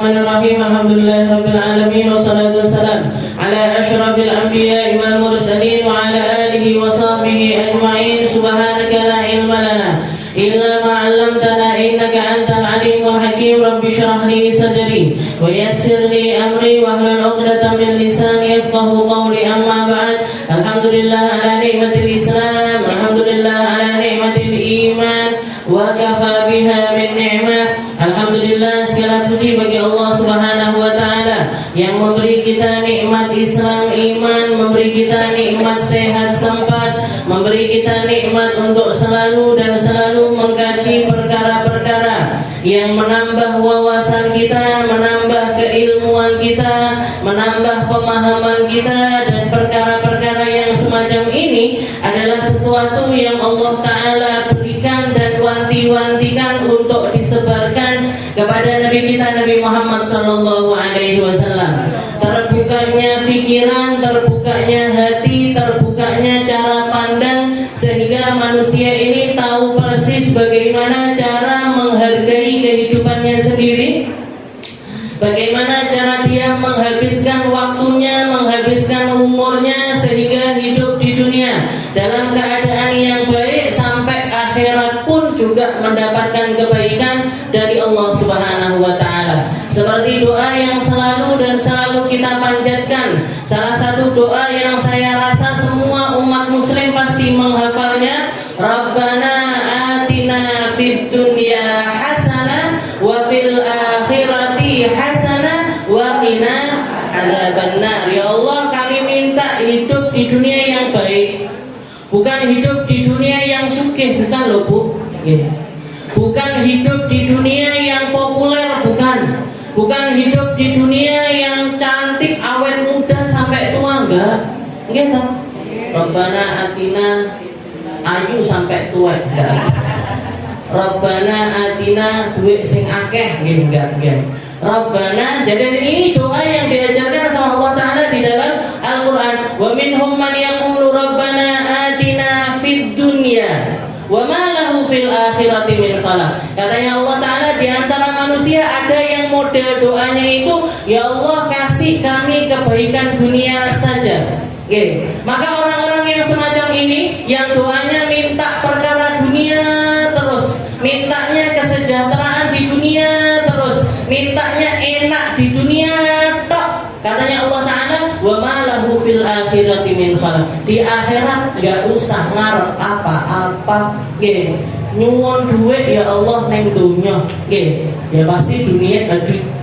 Bismillahirrahmanirrahim. Alhamdulillahirabbil alamin wassalatu wassalamu ala asyrafil anbiya'i wal mursalin wa ala alihi wa sahbihi ajma'in. Subhanaka la ilma lana illa ma 'allamtana innaka antal alimul hakim. Rabbi shrah li sadri wa yassir li amri wahlul 'uqdatam min lisani yafqahu qawli. Amma ba'd. Alhamdulillah ala ni'matil Islam, alhamdulillah ala ni'matil iman, wa kafa biha min ni'mah. Alhamdulillah, segala puji bagi Allah Subhanahu wa taala yang memberi kita nikmat Islam iman, memberi kita nikmat sehat sempat, memberi kita nikmat untuk selalu dan selalu mengkaji perkara-perkara yang menambah wawasan kita, menambah keilmuan kita, menambah pemahaman kita. Dan perkara-perkara yang semacam ini adalah sesuatu yang Allah Ta'ala berikan dan wanti-wantikan untuk disebarkan kepada Nabi kita Nabi Muhammad Sallallahu Alaihi Wasallam. Terbukanya pikiran, terbukanya hati, terbukanya cara pandang, sehingga manusia ini tahu persis bagaimana cara menghargai kehidupannya sendiri, bagaimana cara dia menghabiskan waktunya, menghabiskan umurnya, sehingga hidup di dunia dalam keadaan yang baik, sampai akhirat pun juga mendapatkan kebaikan dari Allah Subhanahu wa taala. Seperti doa yang selalu dan selalu kita panjatkan, salah satu doa yang saya rasa semua umat muslim pasti menghafalnya, Rabbana atina fid dunya hasanah wa fil akhirati hasanah wa qina adzabannar. Ya Allah, kami minta hidup di dunia yang baik, bukan hidup di dunia yang sugih, bukan loh Bu, bukan hidup di dunia yang populer, bukan hidup di dunia yang cantik awet muda sampai tua, enggak gitu. Rabbana atina ayu sampai tua, enggak. Rabbana atina duit sing akeh, enggak. Rabbana, jadi ini doa yang diajarkan sama Allah Ta'ala di dalam Al-Quran. Wa minhum man yaqulu Rabbana atina fid dunya wa ma lahu fil akhirati min khalaq. Katanya Allah Ta'ala, di antara manusia ada yang model doanya itu, ya Allah kasih kami kebaikan dunia saja. Maka orang-orang yang semacam ini, yang doanya minta perkara dunia terus, mintanya kesejahteraan di dunia terus, mintanya enak di dunia tok. Katanya Allah Ta'ala, wa ma lahu fil akhirati min khalaq. Di akhirat enggak usah ngarep apa-apa. Nyuwun duit ya Allah neng dunya. Ya pasti dunia,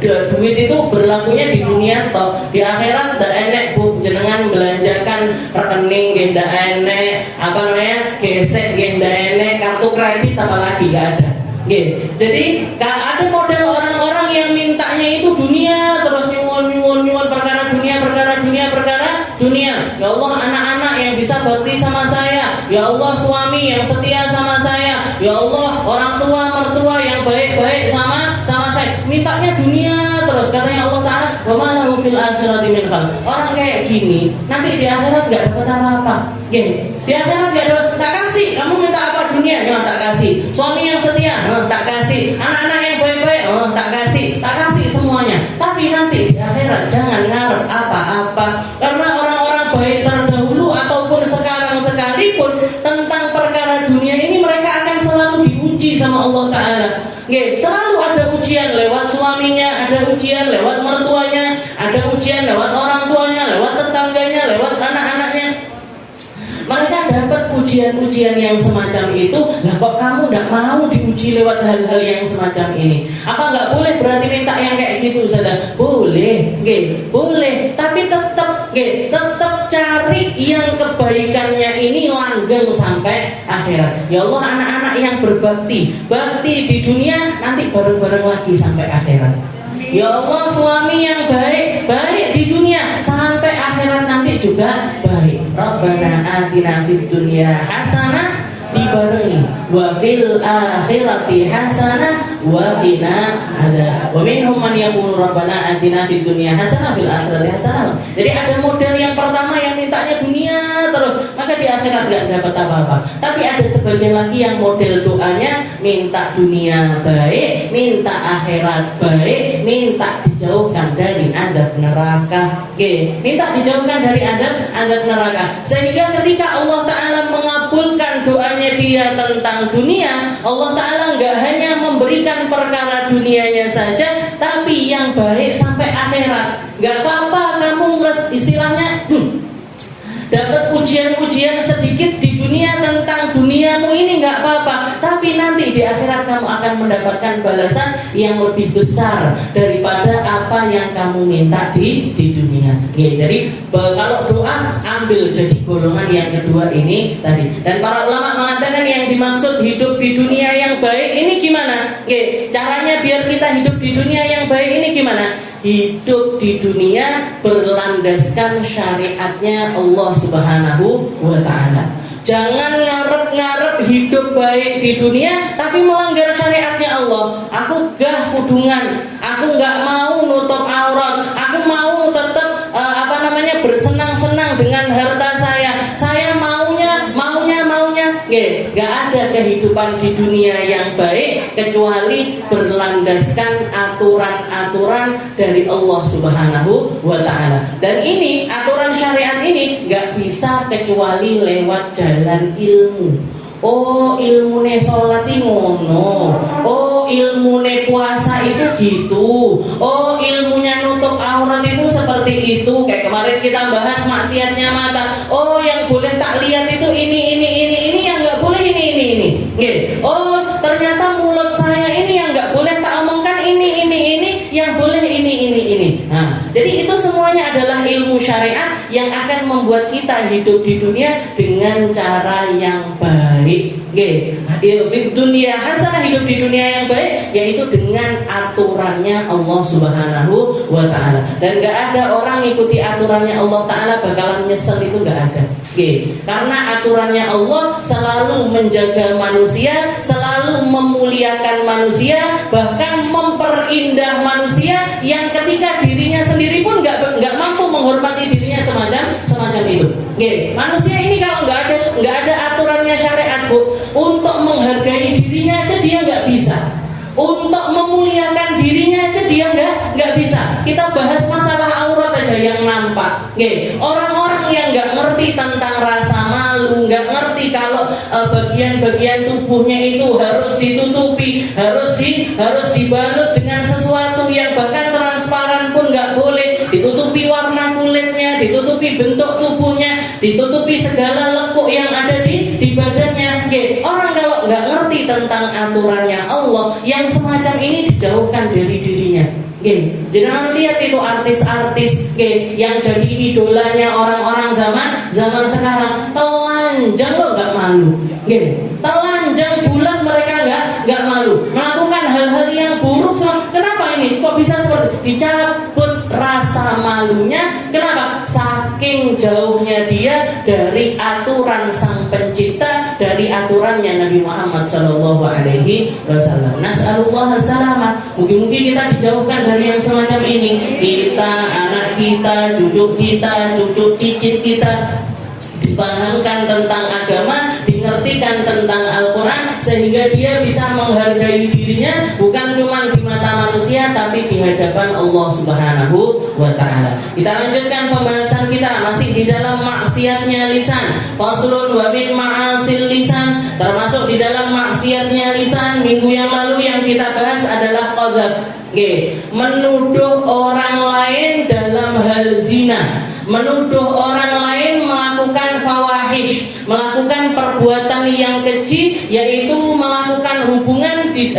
duit itu berlakunya di dunia toh. Di akhirat ndak enek Bu, jenengan belanjakan rekening ndak enek, gesek ndak enek, kartu kredit apalagi enggak ada. Jadi ada model orang-orang yang mintanya itu dunia terus, nyuwun perkara dunia. Ya Allah, anak-anak yang bisa bakti sama saya, ya Allah suami yang setia sama saya, ya Allah orang tua mertua yang baik-baik sama saya, mintanya dunia terus. Katanya Allah Ta'ala, wa ma lahu fil akhirati min khalaq. Orang kayak gini nanti di akhirat enggak dapat apa-apa. Di akhirat enggak dapat, tak kasih, kamu minta apa dunia? Ya tak kasih. Suami yang setia, tak kasih. Anak-anak yang baik-baik, tak kasih semuanya. Tapi nanti di akhirat jangan ngarep apa-apa, karena orang-orang baik terdahulu ataupun sekarang sekalipun tentang perkara dunia ini mereka akan selalu diuji sama Allah Ta'ala. Selalu ada ujian lewat suaminya, ada ujian lewat mertuanya, ada ujian lewat orang tuanya, lewat tetangganya, lewat anak-anaknya. Mereka dapat ujian-ujian yang semacam itu. Lah kok kamu tidak mau diuji lewat hal-hal yang semacam ini? Apa nggak boleh berarti minta yang kayak gitu saja? Boleh, boleh. Tapi tetap cari yang kebaikannya ini langgeng sampai akhirat. Ya Allah, anak-anak yang bakti di dunia nanti bareng-bareng lagi sampai akhirat. Ya Allah, suami yang baik di dunia sampai akhirat nanti juga baik. Rabbana atina fid dunya hasanah, dibarengi wa fil akhirati hasanah wa qina ada. Wa minhum man yaqulu rabbana atina fid dunya hasanah fil akhirati hasanah. Jadi ada model yang pertama yang mintanya dunia terus, maka di akhirat enggak dapat apa-apa. Tapi ada sebagian lagi yang model doanya minta dunia baik, minta akhirat baik, minta dijauhkan dari azab neraka. Minta dijauhkan dari azab neraka. Sehingga ketika Allah Ta'ala mengabulkan doanya dia tentang dunia, Allah Ta'ala nggak hanya memberikan perkara dunianya saja, tapi yang baik sampai akhirat. Nggak apa-apa kamu istilahnya dapat ujian-ujian sedikit di dunia tentang duniamu ini, nggak apa-apa, tapi nanti di akhirat kamu akan mendapatkan balasan yang lebih besar daripada apa yang kamu minta di dunia. Jadi kalau doa ambil jadi golongan yang kedua ini tadi. Dan para ulama mengatakan yang dimaksud hidup di dunia yang baik ini gimana? Caranya biar kita hidup di dunia yang baik ini gimana? Hidup di dunia berlandaskan syariatnya Allah Subhanahu wa Ta'ala. Jangan ngarep-ngarep hidup baik di dunia tapi melanggar syariatnya Allah. Aku gah kudungan, aku nggak mau nutup aurat, aku mau tetap bersenang-senang dengan harta saya. Saya maunya nggak ada kehidupan di dunia yang baik kecuali berlandaskan aturan-aturan dari Allah Subhanahu wa Ta'ala. Dan ini aturan syariat ini nggak bisa kecuali lewat jalan ilmu. Oh, ilmune sholat ngono. Oh, ilmune puasa itu gitu. Oh, ilmunya nutup aurat itu seperti itu. Kayak kemarin kita bahas maksiatnya mata. Oh, yang boleh tak lihat itu ini, yang nggak boleh ini. Oh, ternyata mulut saya ini yang nggak boleh tak omongkan ini, yang boleh ini. Nah, jadi itu semuanya adalah ilmu syariat yang akan membuat kita hidup di dunia dengan cara yang baik. Dunia hasanah, hidup di dunia yang baik yaitu dengan aturannya Allah Subhanahu wa Ta'ala. Dan gak ada orang ngikuti aturannya Allah Ta'ala bakalan nyesel, itu gak ada. Karena aturannya Allah selalu menjaga manusia, selalu memuliakan manusia, bahkan memperindah manusia yang ketika dirinya sendiri pun nggak mampu menghormati dirinya semacam itu. Manusia ini kalau nggak ada aturannya syariat, Bu, untuk menghargai dirinya aja dia nggak bisa. Untuk memuliakan dirinya aja dia nggak bisa. Kita bahas masalah aurat aja yang nampak. Orang-orang yang nggak ngerti tentang rasa malu, nggak ngerti kalau bagian-bagian tubuhnya itu harus ditutupi, harus dibalut dengan sesuatu yang bahkan transparan pun nggak boleh, ditutupi warna kulitnya, ditutupi bentuk tubuhnya, ditutupi segala lekuk yang ada di badannya. Orang kalau nggak ngerti tentang aturannya Allah, yang semacam ini dijauhkan dari dirinya. Jangan lihat itu artis-artis yang jadi idolanya orang-orang zaman sekarang, telanjang loh nggak malu. Telanjang bulat mereka nggak malu, melakukan hal-hal yang buruk. Kenapa ini kok bisa seperti dicabut rasa malunya? Kenapa? Saking jauhnya dia dari aturan Sang Pencipta, dari aturannya Nabi Muhammad Sallallahu Alaihi Wasallam. Nas'alullah salamah. Mungkin kita dijauhkan dari yang semacam ini. Kita, anak kita, cucu kita, cucu cicit kita dipahamkan tentang agama, mengertikan tentang Al-Quran, sehingga dia bisa menghargai dirinya bukan cuma di mata manusia tapi di hadapan Allah Subhanahu wa Ta'ala. Kita lanjutkan pembahasan kita masih di dalam maksiatnya lisan. Faslun wa min ma'asil lisan. Termasuk di dalam maksiatnya lisan minggu yang lalu yang kita bahas adalah qadzaf. Menuduh orang lain dalam hal zina, menuduh orang lain melakukan fawahish, melakukan perbuatan yang keji, yaitu melakukan hubungan di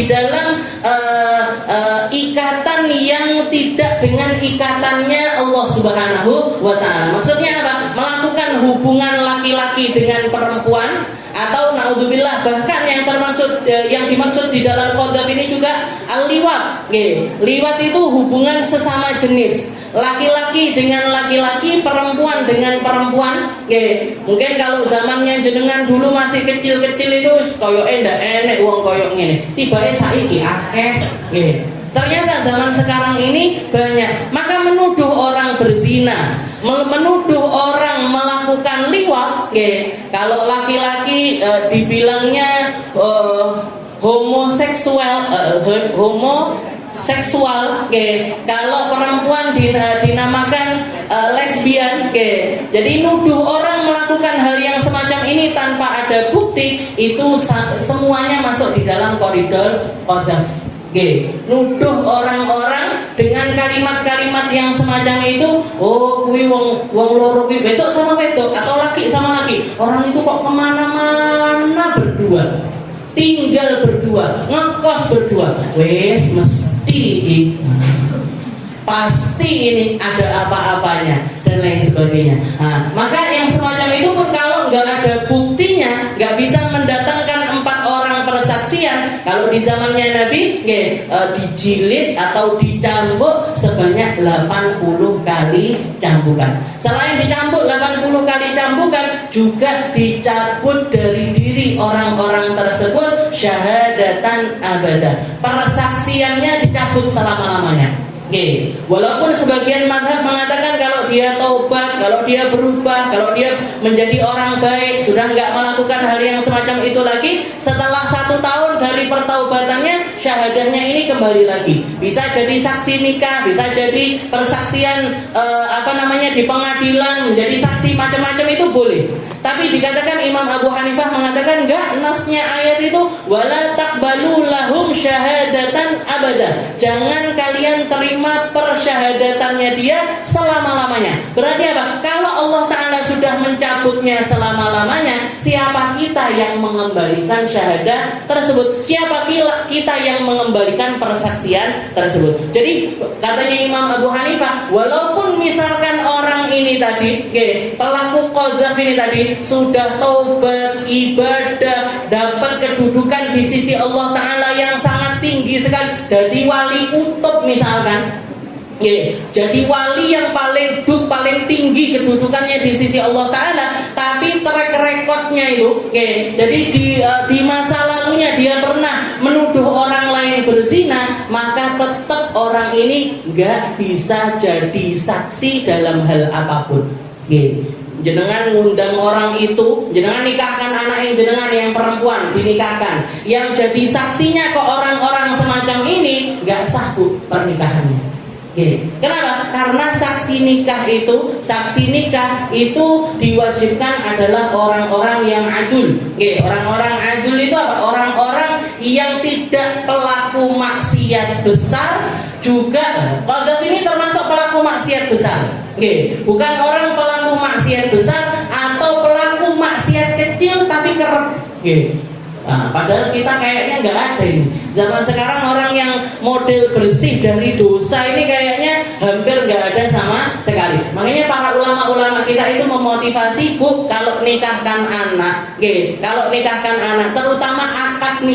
dalam ikatan yang tidak dengan ikatannya Allah Subhanahu wa Ta'ala. Maksudnya apa? Melakukan hubungan laki-laki dengan perempuan, atau naudzubillah bahkan yang termasuk yang dimaksud di dalam qadzaf ini juga al-liwat. Liwat itu hubungan sesama jenis, laki-laki dengan laki-laki, perempuan dengan perempuan. Mungkin kalau zamannya jenengan dulu masih kecil-kecil itu koyoke ndak enek wong koyok ngene. Tibake saiki akeh. Ternyata zaman sekarang ini banyak. Maka menuduh orang berzina, menuduh orang melakukan liwat, kalau laki-laki dibilangnya homoseksual, seksual, kalau perempuan dinamakan lesbian, jadi nuduh orang melakukan hal yang semacam ini tanpa ada bukti, itu semuanya masuk di dalam koridor qadzaf. Nuduh orang-orang dengan kalimat-kalimat yang semacam itu, oh kuwi wong loro kuwi wedok sama wedok atau laki sama laki, orang itu kok kemana-mana berdua, tinggal berdua, ngekos berdua, wes mesti pasti ini ada apa-apanya dan lain sebagainya. Nah, maka yang semacam itu pun kalau nggak ada buktinya, nggak bisa mendatangkan 4 orang persaksian. Kalau di zamannya Nabi, dijilid atau dicambuk sebanyak 80 kali cambukan. Selain dicambuk 80 kali cambukan, juga dicabut dari diri orang-orang tersebut syahadatan abadah. Persaksiannya dicabut selama-lamanya. Walaupun sebagian mazhab mengatakan kalau dia taubat, kalau dia berubah, kalau dia menjadi orang baik, sudah nggak melakukan hal yang semacam itu lagi, setelah 1 tahun dari pertaubatannya, syahadahnya ini kembali lagi. Bisa jadi saksi nikah, bisa jadi persaksian di pengadilan, menjadi saksi macam-macam, itu boleh. Tapi dikatakan Imam Abu Hanifah mengatakan enggak, nasnya ayat itu wala taqbalu lahum syahadatan abada. Jangan kalian terima persyahadatannya dia selama-lamanya. Berarti apa? Kalau Allah Ta'ala sudah mencabutnya selama-lamanya, siapa kita yang mengembalikan syahadat tersebut? Siapa kita yang mengembalikan persaksian tersebut? Jadi katanya Imam Abu Hanifah, walaupun misalkan orang ini tadi, pelaku qadzaf ini tadi sudah taubat, ibadah, dapat kedudukan di sisi Allah Ta'ala yang sangat tinggi sekali, jadi wali kutub misalkan, jadi wali yang paling tinggi kedudukannya di sisi Allah Ta'ala, tapi track recordnya itu, jadi di masa lalunya dia pernah menuduh orang lain berzina, maka tetap orang ini nggak bisa jadi saksi dalam hal apapun. Jenengan ngundang orang itu, jenengan nikahkan anak jenengan yang perempuan, dinikahkan, yang jadi saksinya ke orang-orang semacam ini, nggak sah pernikahannya. Kenapa? Karena saksi nikah itu diwajibkan adalah orang-orang yang adul. Orang-orang adul itu apa? Orang-orang yang tidak pelaku maksiat besar, juga qadzaf ini termasuk pelaku maksiat besar. Bukan orang pelaku maksiat besar atau pelaku maksiat kecil tapi kerep. Nah, padahal kita kayaknya nggak ada ini. Zaman sekarang orang yang model bersih dari dosa ini kayaknya hampir nggak ada sama sekali. Makanya para ulama-ulama kita itu memotivasi, Bu, kalau nikahkan anak, terutama akad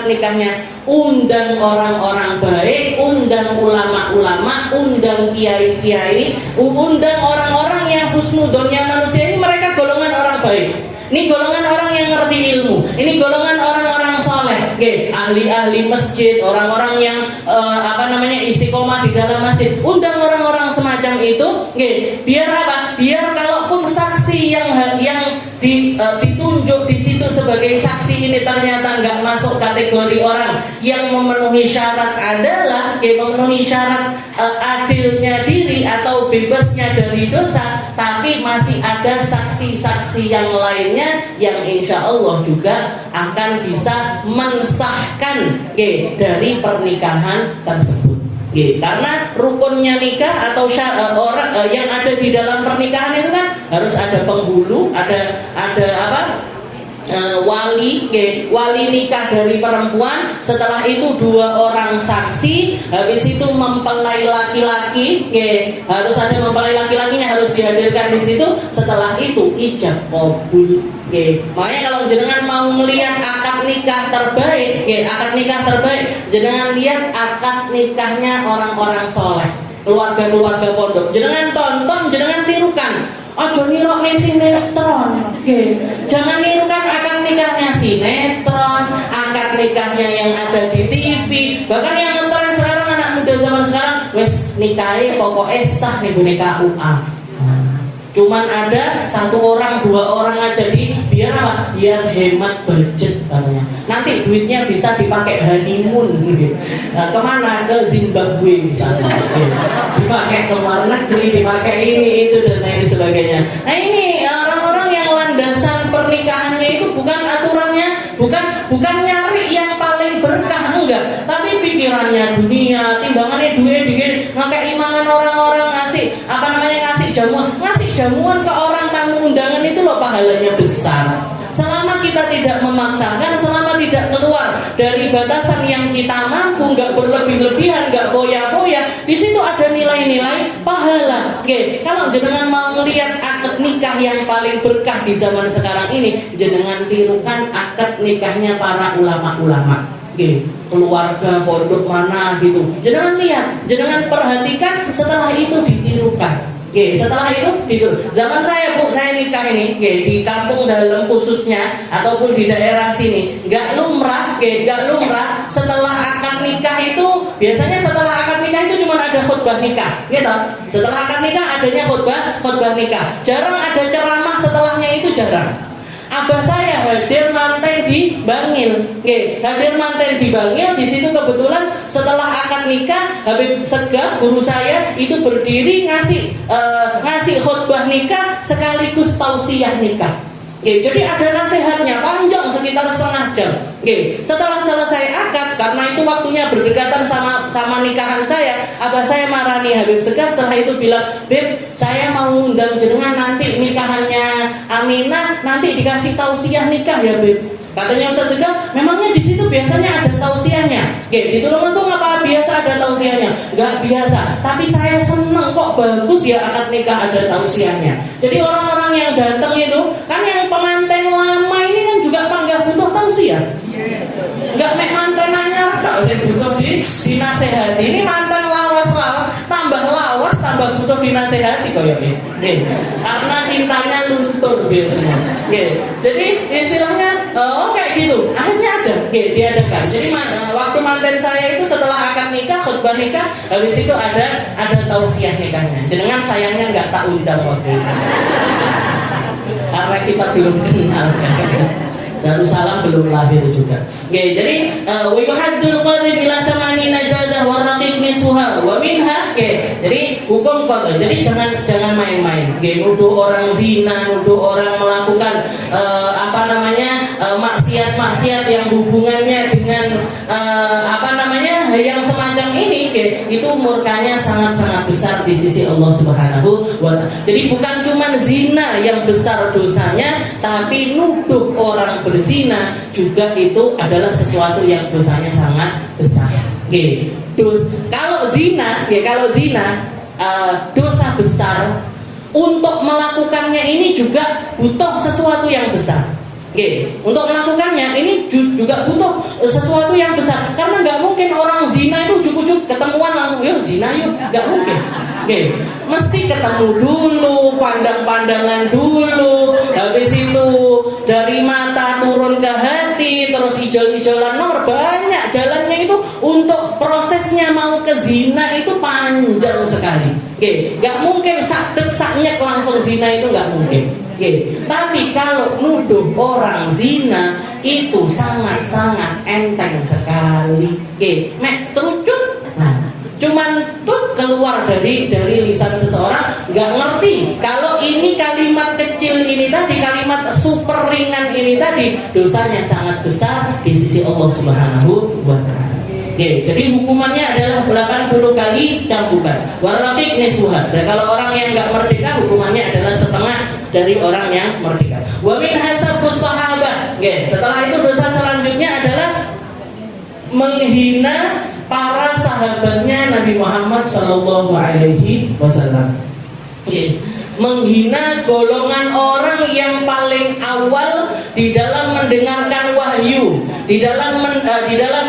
nikahnya, undang orang-orang baik, undang ulama-ulama, undang kiai-kiai, undang orang-orang yang husnudzonnya manusia ini, mereka golongan orang baik. Ini golongan orang yang ngerti ilmu. Ini golongan orang-orang soleh, ahli-ahli masjid, orang-orang yang istiqomah di dalam masjid. Undang orang-orang semacam itu, biar apa? Biar kalaupun saksi yang ditunjuk di situ sebagai saksi ini ternyata nggak masuk kategori orang yang memenuhi syarat adalah memenuhi syarat adilnya diri atau bebasnya dari dosa, tapi masih ada saksi-saksi yang lainnya yang insya Allah juga akan bisa mensahkan dari pernikahan tersebut. Karena rukunnya nikah atau orang yang ada di dalam pernikahan itu kan harus ada penghulu, ada wali nikah dari perempuan, setelah itu 2 orang saksi, habis itu mempelai laki-laki, harus ada mempelai laki-lakinya harus dihadirkan di situ, setelah itu ijab qabul. Makanya kalau jenengan mau melihat akad nikah terbaik, jenengan lihat akad nikahnya orang-orang soleh, keluarga-keluarga pondok. Jenengan tonton, jenengan tirukan. Ojo nirok ning sinetron. Jangan nirukan akad nikahnya sinetron, akad nikahnya yang ada di TV. Bahkan yang ngetren sekarang, anak muda zaman sekarang, wes nikahe pokoknya sah nih, nikah KUA. Cuman ada 1 orang, 2 orang aja biar apa? Biar hemat budget katanya. Nanti duitnya bisa dipakai honeymoon. Nah, kemana? Ke Zimbabwe misalnya. Dipakai ke luar negeri, dipakai ini itu dan lain sebagainya. Nah ini orang-orang yang landasan pernikahannya itu bukan aturannya, bukan nyari yang paling berkah, enggak, tapi pikirannya dunia, timbangannya duit, ngakai imangan orang-orang, ngasih jamuan ke orang tamu undangan itu loh pahalanya besar. Selama kita tidak memaksakan, selama tidak keluar dari batasan yang kita mampu, nggak berlebih-lebihan, nggak foya-foya, di situ ada nilai-nilai pahala. Oke, kalau jenengan mau melihat akad nikah yang paling berkah di zaman sekarang ini, jenengan tirukan akad nikahnya para ulama-ulama. Oke, keluarga pondok mana gitu. Jenengan lihat, jenengan perhatikan, setelah itu ditirukan. Oke, setelah itu zaman saya Bu, saya nikah ini di kampung dalam khususnya ataupun di daerah sini nggak lumrah. Setelah akad nikah itu biasanya setelah akad nikah itu cuma ada khutbah nikah, gitu. Setelah akad nikah adanya khutbah nikah. Jarang ada ceramah setelahnya, itu jarang. Abah saya hadir manten di Bangil. Hadir manten di Bangil, di situ kebetulan setelah akad nikah Habib Segaf guru saya itu berdiri ngasih khutbah nikah sekaligus tausiah nikah. Jadi ada nasihatnya panjang sekitar setengah jam. Setelah selesai akad, karena itu waktunya berdekatan sama nikahan saya, abah saya marani Habib Segaf. Setelah itu bilang, Beb, saya mau undang jenengan nanti nikahannya Aminah, nanti dikasih tausiah nikah ya Beb. Katanya Ustaz Segaf, memangnya di situ biasanya ada tausiahnya? Di Tulungagung apa biasa ada tausiahnya? Enggak biasa. Tapi saya seneng kok, bagus ya akad nikah ada tausiahnya. Jadi orang-orang yang datang itu kan yang pengantin lama ini kan juga panggah butuh tausiah. Enggak mek manten anyar tok sing butuh dinasehati. Ini manten lawas-lawas, tambah lawas tambah butuh dinasehati koyo iki. Karena cintanya luntur biasanya. Jadi istilahnya kayak gitu. Akhirnya diadakan. Jadi waktu manten saya itu setelah akad nikah, khutbah nikah, habis itu ada tausiah nikahnya. Jenengan sayangnya enggak tak undang waktu itu. Karena kita belum kenal. Darussalam belum lahir juga. Jadi wa yuhaddul qadhi ila thamanina jaldah wa raqiq misuha wa minha. Jadi hukum qadhi. Jadi jangan main-main. Nuduh orang zina, nuduh orang melakukan maksiat-maksiat yang hubungannya dengan yang semacam ini, itu murkanya sangat-sangat besar di sisi Allah Subhanahu wa ta'ala. Jadi bukan cuma zina yang besar dosanya, tapi nuduh orang berzina juga itu adalah sesuatu yang dosanya sangat besar. Kalau zina dosa besar, untuk melakukannya ini juga butuh sesuatu yang besar. Untuk melakukannya ini juga butuh sesuatu yang besar. Karena nggak mungkin orang zina itu ujuk-ujuk ketemuan langsung yuk zina yuk, nggak mungkin. Mesti ketemu dulu, pandang-pandangan dulu, habis itu dari mata turun ke hati, terus ijol-ijolan nomor banyak jalannya itu. Untuk prosesnya mau ke zina itu panjang sekali. Nggak mungkin sak-nyek langsung zina, itu nggak mungkin. Tapi kalau nuduh orang zina itu sangat-sangat enteng sekali. Mek terucut, cuman tuh keluar dari lisan seseorang, nggak ngerti kalau ini kalimat kecil ini tadi, kalimat super ringan ini tadi, dosanya sangat besar di sisi Allah Subhanahu wa ta'ala. Jadi hukumannya adalah 80 kali cambukan. Waraqiq nisuha. Dan kalau orang yang nggak merdeka, hukumannya adalah setengah dari orang yang merdeka. Wa min hasabus sahabat. Setelah itu dosa selanjutnya adalah menghina para sahabatnya Nabi Muhammad Sallallahu Alaihi Wasallam. Menghina golongan orang yang paling awal di dalam mendengarkan wahyu, di dalam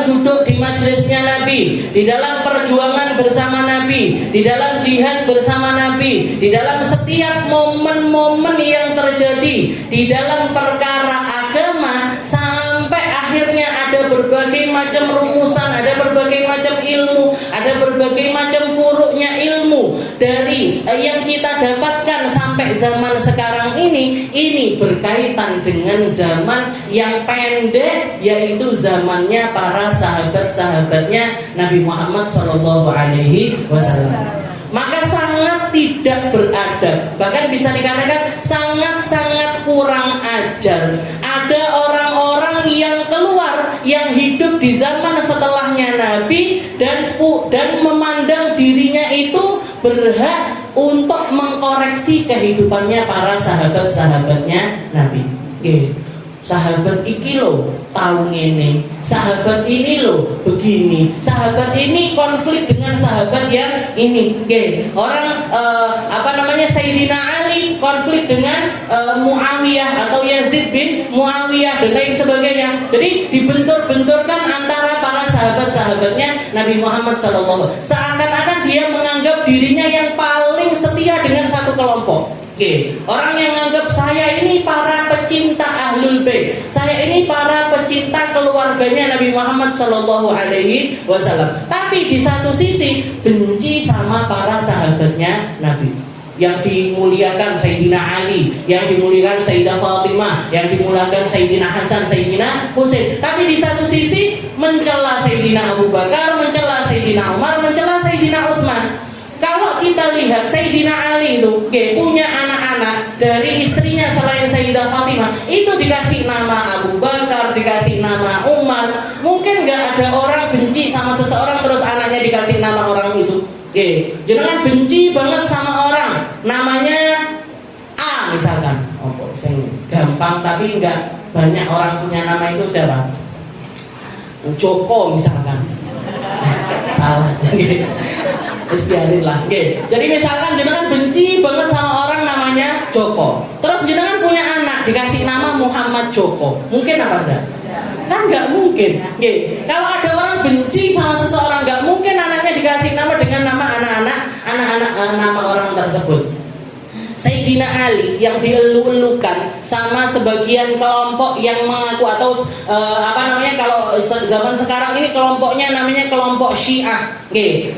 duduk di majelisnya Nabi, di dalam perjuangan bersama Nabi, di dalam jihad bersama Nabi, di dalam setiap momen-momen yang terjadi di dalam perkara agama, sampai akhirnya ada berbagai macam rumusan, ada berbagai macam ilmu, ada berbagai macam furuknya ilmu dari yang kita dapatkan sampai zaman sekarang ini berkaitan dengan zaman yang pendek, yaitu zamannya para sahabat-sahabatnya Nabi Muhammad SAW. Maka sangat tidak beradab, bahkan bisa dikatakan sangat-sangat kurang ajar. Ada orang-orang yang keluar, yang hidup di zaman setelahnya Nabi dan memandang dirinya itu berhak untuk mengkoreksi kehidupannya para sahabat-sahabatnya Nabi. Sahabat iki lo tahu ngene, sahabat ini lo begini, sahabat ini konflik dengan sahabat yang ini. Orang Sayyidina Ali konflik dengan Muawiyah atau Yazid bin Muawiyah dan lain sebagainya. Jadi dibentur-benturkan antara para sahabat-sahabatnya Nabi Muhammad SAW. Seakan-akan dia menganggap dirinya yang paling setia dengan satu kelompok. Orang yang menganggap saya ini para pecinta Ahlul Bait, saya ini para pecinta keluarganya Nabi Muhammad SAW. Tapi di satu sisi benci sama para sahabatnya Nabi, yang dimuliakan Sayyidina Ali, yang dimuliakan Sayyidah Fatimah, yang dimuliakan Sayyidina Hasan, Sayyidina Husain. Tapi di satu sisi mencela Sayyidina Abu Bakar, mencela Sayyidina Umar, mencela Sayyidina Utsman. Kalau kita lihat Sayyidina Ali itu punya anak-anak dari istrinya selain Sayyidah Fatimah, itu dikasih nama Abu Bakar, dikasih nama Umar. Mungkin nggak ada orang benci sama seseorang terus anaknya dikasih nama orang itu. Jangan benci banget sama orang, namanya A misalkan. Gampang tapi nggak banyak orang punya nama itu siapa? Joko misalkan. Salah. Terus biarin lah. Jadi misalkan jenengan benci banget sama orang namanya Joko, terus jenengan punya anak dikasih nama Muhammad Joko, mungkin apa enggak? Kan nggak mungkin. Kalau ada orang benci sama seseorang, nggak mungkin anaknya dikasih nama dengan nama anak-anak nama orang tersebut. Sayyidina Ali yang dielu-elukan sama sebagian kelompok yang mengaku atau kalau zaman sekarang ini kelompoknya namanya kelompok Syiah.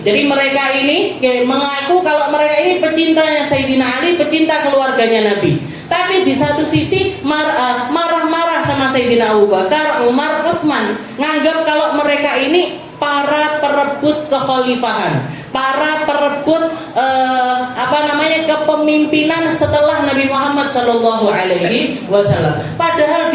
Jadi mereka ini mengaku kalau mereka ini pecintanya Sayyidina Ali, pecinta keluarganya Nabi. Tapi di satu sisi marah-marah sama Sayyidina Abu Bakar, Umar, Utsman, nganggap kalau mereka ini para perebut kekhalifahan, para perebut kepemimpinan setelah Nabi Muhammad SAW. Padahal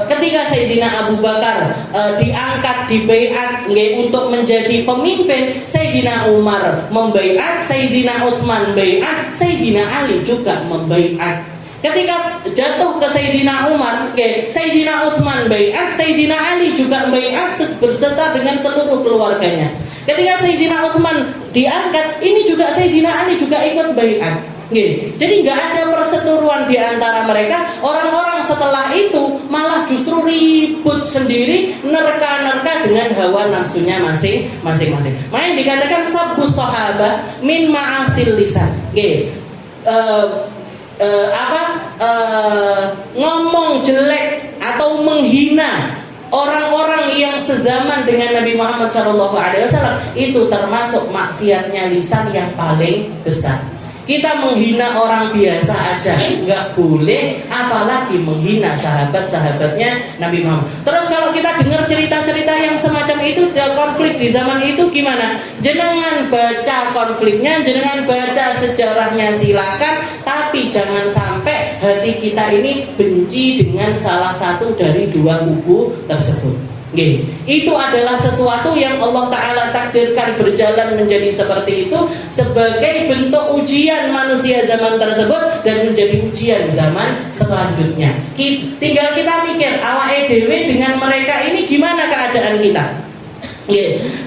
ketika Sayyidina Abu Bakar diangkat di baiat untuk menjadi pemimpin, Sayyidina Umar membaiat, Sayyidina Utsman baiat, Sayyidina Ali juga membaiat. Ketika jatuh ke Sayyidina Umar, Sayyidina Utsman baiat, Sayyidina Ali juga baiat berserta dengan seluruh keluarganya. Ketika Sayyidina Utsman diangkat, ini juga Sayyidina Ali juga ikut baiat. Jadi nggak ada perseteruan di antara mereka. Orang-orang setelah itu malah justru ribut sendiri, nerka-nerka dengan hawa nafsunya masing-masing. Makanya dikatakan sabbus sahabah min ma'asil lisan. Ngomong jelek atau menghina orang-orang yang sezaman dengan Nabi Muhammad SAW itu termasuk maksiatnya lisan yang paling besar. Kita menghina orang biasa aja nggak boleh, apalagi menghina sahabat-sahabatnya Nabi Muhammad. Terus kalau kita dengar cerita-cerita yang semacam itu, konflik di zaman itu gimana? Jenengan baca konfliknya, jenengan baca sejarahnya silakan, tapi jangan sampai hati kita ini benci dengan salah satu dari dua kubu tersebut. Itu adalah sesuatu yang Allah Ta'ala takdirkan berjalan menjadi seperti itu sebagai bentuk ujian manusia zaman tersebut dan menjadi ujian zaman selanjutnya. Tinggal kita mikir awake dhewe dengan mereka ini gimana keadaan kita.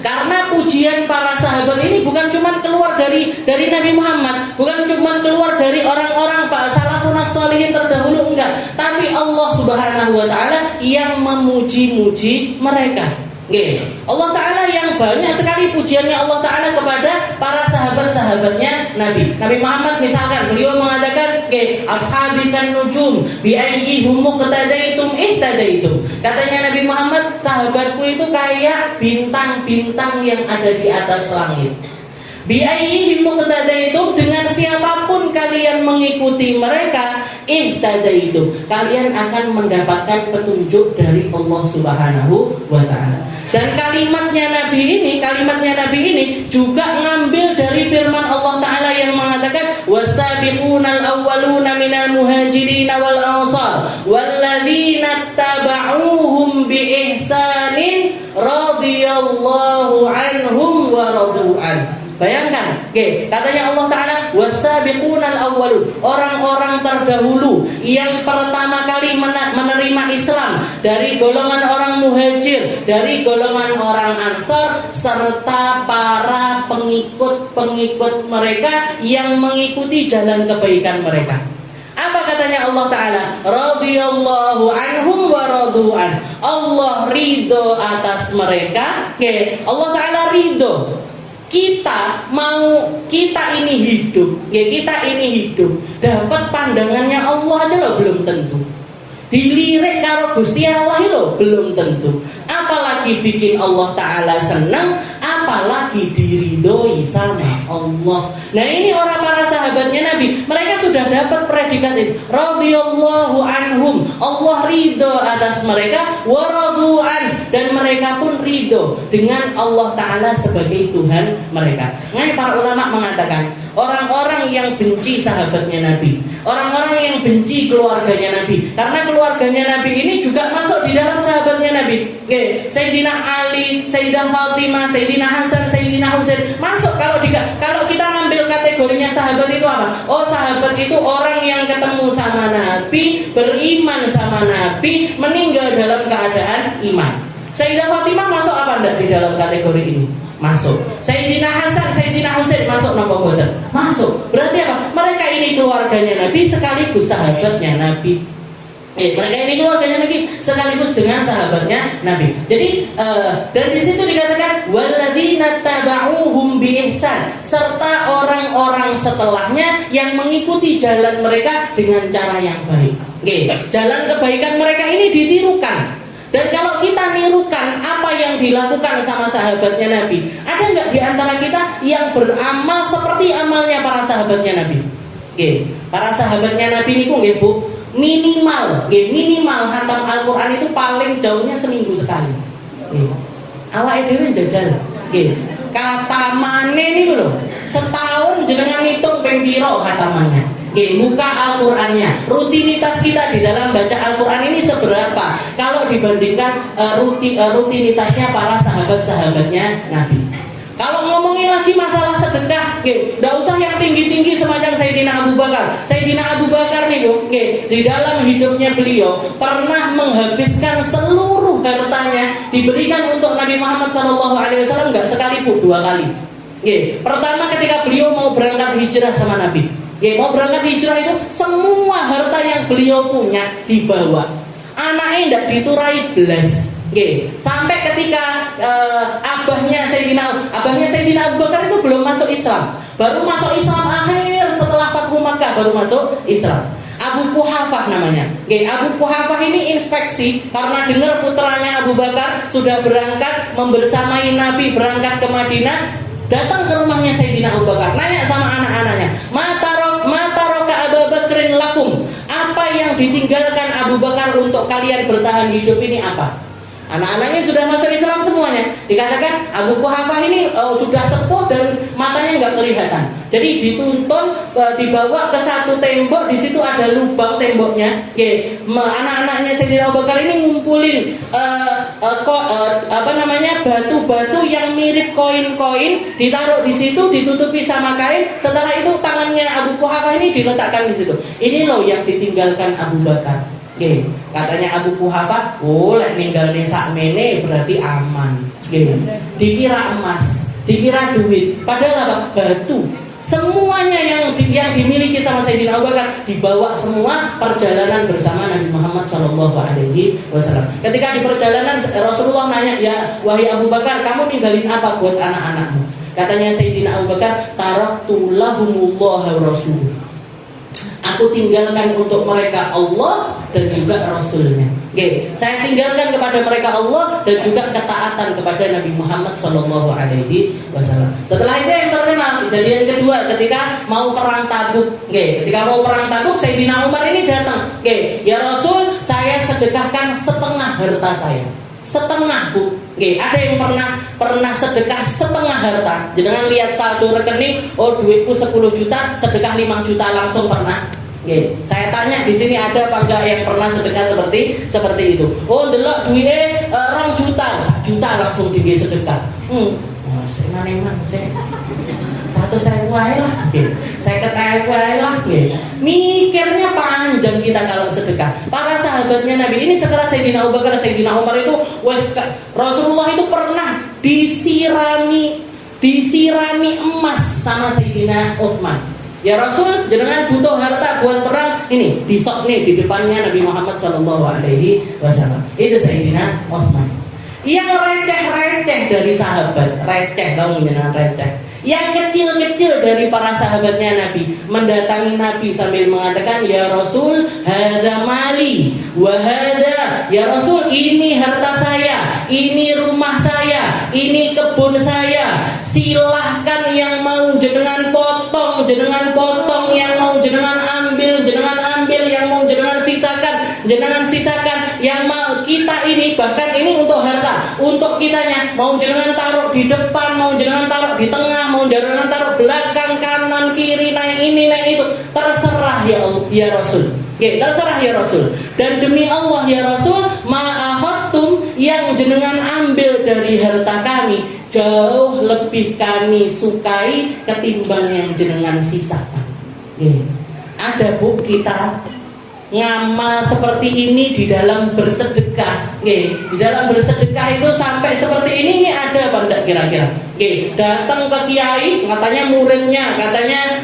Karena pujian para sahabat ini bukan cuma keluar dari Nabi Muhammad, bukan cuma keluar dari orang-orang salafun shalihin terdahulu, enggak, tapi Allah Subhanahu wa taala yang memuji-muji mereka. Allah Ta'ala yang banyak sekali pujiannya Allah Ta'ala kepada para sahabat-sahabatnya Nabi Muhammad. Misalkan beliau mengatakan ashabi kan nujum bi ayyihum muqtadaitum ihtadaitum. Katanya Nabi Muhammad, sahabatku itu kayak bintang-bintang yang ada di atas langit. Bi'ayyihim muqtadaitum, dengan siapapun kalian mengikuti mereka, ihtadaitum, kalian akan mendapatkan petunjuk dari Allah Subhanahu wa taala. Dan kalimatnya Nabi ini juga ngambil dari firman Allah taala yang mengatakan wasabiqunal awwaluna minal muhajirin wal ansar walladzina tabauhum bi ihsanin radhiyallahu anhum wa radu'an. Bayangkan, katanya Allah Ta'ala wasabiqunal awwalun, orang-orang terdahulu yang pertama kali menerima Islam dari golongan orang muhajir, dari golongan orang ansar, serta para pengikut-pengikut mereka yang mengikuti jalan kebaikan mereka. Apa katanya Allah Ta'ala? Radhiyallahu anhum wa radu'an. Allah ridho atas mereka. Allah Ta'ala ridho. Kita ini hidup dapat pandangannya Allah aja loh belum tentu. Dilirik karo Gusti Allah loh belum tentu. Apalagi bikin Allah Ta'ala senang, apalagi diridhoi sama Allah. Nah ini orang para sahabatnya Nabi, mereka sudah dapat predikat itu. Radhiyallahu anhum, Allah ridho atas mereka, wa radu'an, dan mereka pun ridho dengan Allah Ta'ala sebagai Tuhan mereka. Nah para ulama mengatakan, orang-orang yang benci sahabatnya Nabi, orang-orang yang benci keluarganya Nabi, karena keluarganya Nabi ini juga masuk di dalam sahabatnya Nabi. Sayyidina Ali, Sayyidah Fatimah, Sayyidina Hasan, Sayyidina Husain masuk. Kalau kita ngambil kategorinya sahabat itu apa? Oh, sahabat itu orang yang ketemu sama Nabi, beriman sama Nabi, meninggal dalam keadaan iman. Sayyidah Fatimah masuk apa enggak di dalam kategori ini? Masuk. Sayyidina Hasan, Sayyidina Husain masuk napa mboten? Masuk. Berarti apa? Mereka ini keluarganya Nabi sekaligus sahabatnya Nabi. Mereka ini keluarganya Nabi sekaligus dengan sahabatnya Nabi. Jadi dan di situ dikatakan walladzina tabauhum bi ihsan, serta orang-orang setelahnya yang mengikuti jalan mereka dengan cara yang baik. Jalan kebaikan mereka ini ditirukan. Dan kalau kita nirukan apa yang dilakukan sama sahabatnya Nabi, ada nggak di antara kita yang beramal seperti amalnya para sahabatnya Nabi? Para sahabatnya Nabi niku nggih Bu, minimal hatam Al-Quran itu paling jauhnya seminggu sekali. Awake dhewe njajal. Katamane niku lho, setahun jenengan hitung ping pira khatamannya. Buka Al-Qurannya. Rutinitas kita di dalam baca Al-Quran ini seberapa kalau dibandingkan rutinitasnya para sahabat-sahabatnya Nabi. Kalau ngomongin lagi masalah sedekah, nggak usah yang tinggi-tinggi semacam Sayyidina Abu Bakar. Sayyidina Abu Bakar nih, di dalam hidupnya beliau pernah menghabiskan seluruh hartanya diberikan untuk Nabi Muhammad SAW, nggak sekali pun, 2 kali. Pertama ketika beliau mau berangkat hijrah sama Nabi. Mau berangkat hijrah itu semua harta yang beliau punya dibawa. Anaknya tidak diturai belas. Sampai ketika abahnya Sayyidina Abu Bakar itu belum masuk Islam. Baru masuk Islam akhir setelah Fathu Makkah baru masuk Islam. Abu Quhafah namanya. Abu Quhafah ini inspeksi karena dengar putranya Abu Bakar sudah berangkat membersamai Nabi berangkat ke Madinah. Datang ke rumahnya Sayyidina Abu Bakar, nanya sama anak-anaknya, Mataroka Abu Bakrin lakum, apa yang ditinggalkan Abu Bakar untuk kalian bertahan hidup ini apa? Anak-anaknya sudah masuk Islam semuanya. Dikatakan Abu Quhafah ini sudah sepuh dan matanya nggak kelihatan. Jadi dituntun dibawa ke satu tembok, di situ ada lubang temboknya. Anak-anaknya Sayyidina Abu Bakar ini ngumpulin batu-batu yang mirip koin-koin, ditaruh di situ, ditutupi sama kain. Setelah itu tangannya Abu Quhafah ini diletakkan di situ. Ini loh yang ditinggalkan Abu Bakar. Katanya Abu Quhafah, lek ninggalne sakmene berarti aman. Dikira emas, dikira duit, padahal apa? Batu. Semuanya yang dimiliki sama Sayyidina Abu Bakar dibawa semua perjalanan bersama Nabi Muhammad SAW. Ketika di perjalanan Rasulullah nanya, ya wahai Abu Bakar, kamu ninggalin apa buat anak-anakmu? Katanya Sayyidina Abu Bakar, taraktu lahumullah wa rasuluh. Aku tinggalkan untuk mereka Allah dan juga Rasulnya. Saya tinggalkan kepada mereka Allah dan juga ketaatan kepada Nabi Muhammad SAW. Setelah itu yang terkenal kejadian kedua ketika mau perang Tabuk. Ketika mau perang Tabuk, Sayyidina Umar ini datang. Ya Rasul, saya sedekahkan setengah harta saya. Setengah, Bu. Ada yang pernah sedekah setengah harta. Jangan lihat saldo rekening, oh duitku 10 juta, sedekah 5 juta langsung pernah. Saya tanya di sini ada apa enggak yang pernah sedekah seperti itu? Oh, delok duitnya 2 juta, 1 juta langsung tinggi sedekah. Saya mana saya 1.000 aja lah, saya ketahui lah. Mikirnya panjang kita kalau sedekah. Para sahabatnya Nabi ini setelah Sayyidina Abu Bakar, Sayyidina Umar itu, Rasulullah itu pernah disirami emas sama Sayyidina Utsman. Ya Rasul, jenengan butuh harta buat perang, ini disok nih di depannya Nabi Muhammad SAW. Itu Sayyidina Utsman. Yang receh-receh dari sahabat, receh, kamu jenengan receh. Yang kecil-kecil dari para sahabatnya Nabi mendatangi Nabi sambil mengatakan, ya Rasul, hada mali wa hada, ya Rasul, ini harta saya, ini rumah saya, ini kebun saya, silahkan yang mau jenengan potong, yang mau jenengan ambil, yang mau jenengan sisakan, yang mau kita ini, bahkan ini untuk harta, untuk kitanya, mau jenengan taruh di depan, mau jenengan taruh di tengah, mau jangan taruh belakang, kanan, kiri, naik ini, naik itu, terserah ya Allah, ya Rasul. Terserah ya Rasul. Dan demi Allah ya Rasul, ma'ahattum, yang jenengan ambil dari harta kami jauh lebih kami sukai ketimbang yang jenengan sisakan. Ada Bu kita ngamal seperti ini di dalam bersedekah. Di dalam bersedekah itu sampai seperti ini ada apa enggak kira-kira? Datang ke kiai, katanya muridnya, katanya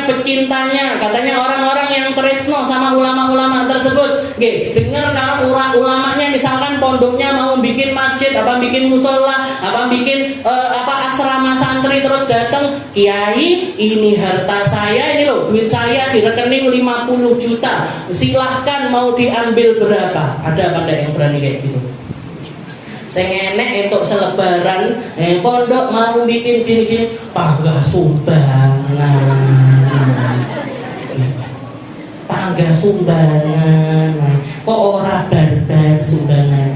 pecintanya, katanya orang-orang yang tresno sama ulama-ulama tersebut. Dengar kalau ulamanya misalkan pondoknya mau bikin masjid, bikin musola, bikin asrama santri, terus datang, kiai, ini harta saya, ini loh duit saya di rekening 50 juta, silahkan mau diambil berapa? Ada apa enggak yang berani kayak gitu? Saya ngenek untuk selebaran, pondok mau bikin gini-gini, panggah sumbangan, kok ora barbar sumbangan.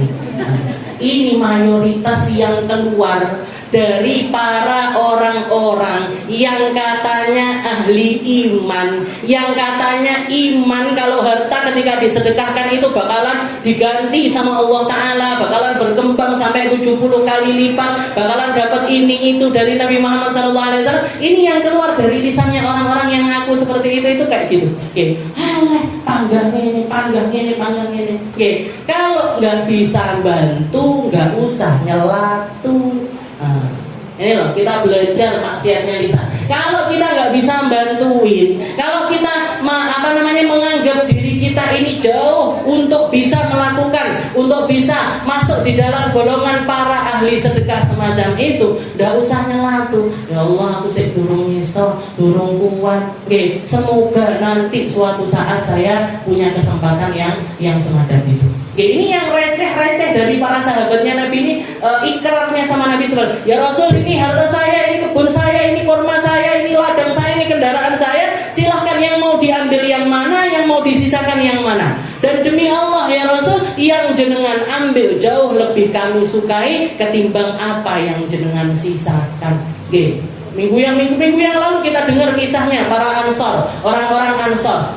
Ini mayoritas yang keluar dari para orang-orang yang katanya ahli iman, yang katanya iman kalau harta ketika disedekahkan itu bakalan diganti sama Allah Ta'ala, bakalan berkembang sampai 70 kali lipat, bakalan dapat ini itu dari Nabi Muhammad SAW. Ini yang keluar dari lisannya orang-orang yang ngaku seperti itu kayak gitu. Panggang ini. Kalau nggak bisa bantu, nggak usah nyelatu. Ini loh, kita belajar maksiatnya lisan. Kalau kita nggak bisa bantuin, kalau kita menganggap diri kita ini jauh untuk bisa melakukan, untuk bisa masuk di dalam golongan para ahli sedekah semacam itu, nggak usah nyelatu. Ya Allah, aku sih durung iso, durung kuat. Semoga nanti suatu saat saya punya kesempatan yang semacam itu. Ini yang receh-receh dari para sahabatnya Nabi ini, ikrarnya sama Nabi SAW. Ya Rasul, ini harta saya, ini kebun saya, ini kurma saya, ini ladang saya, ini kendaraan saya, silahkan yang mau diambil yang mana, yang mau disisakan yang mana. Dan demi Allah ya Rasul, yang jenengan ambil jauh lebih kami sukai ketimbang apa yang jenengan sisakan. Minggu yang lalu kita dengar kisahnya para Ansor, orang-orang Ansor,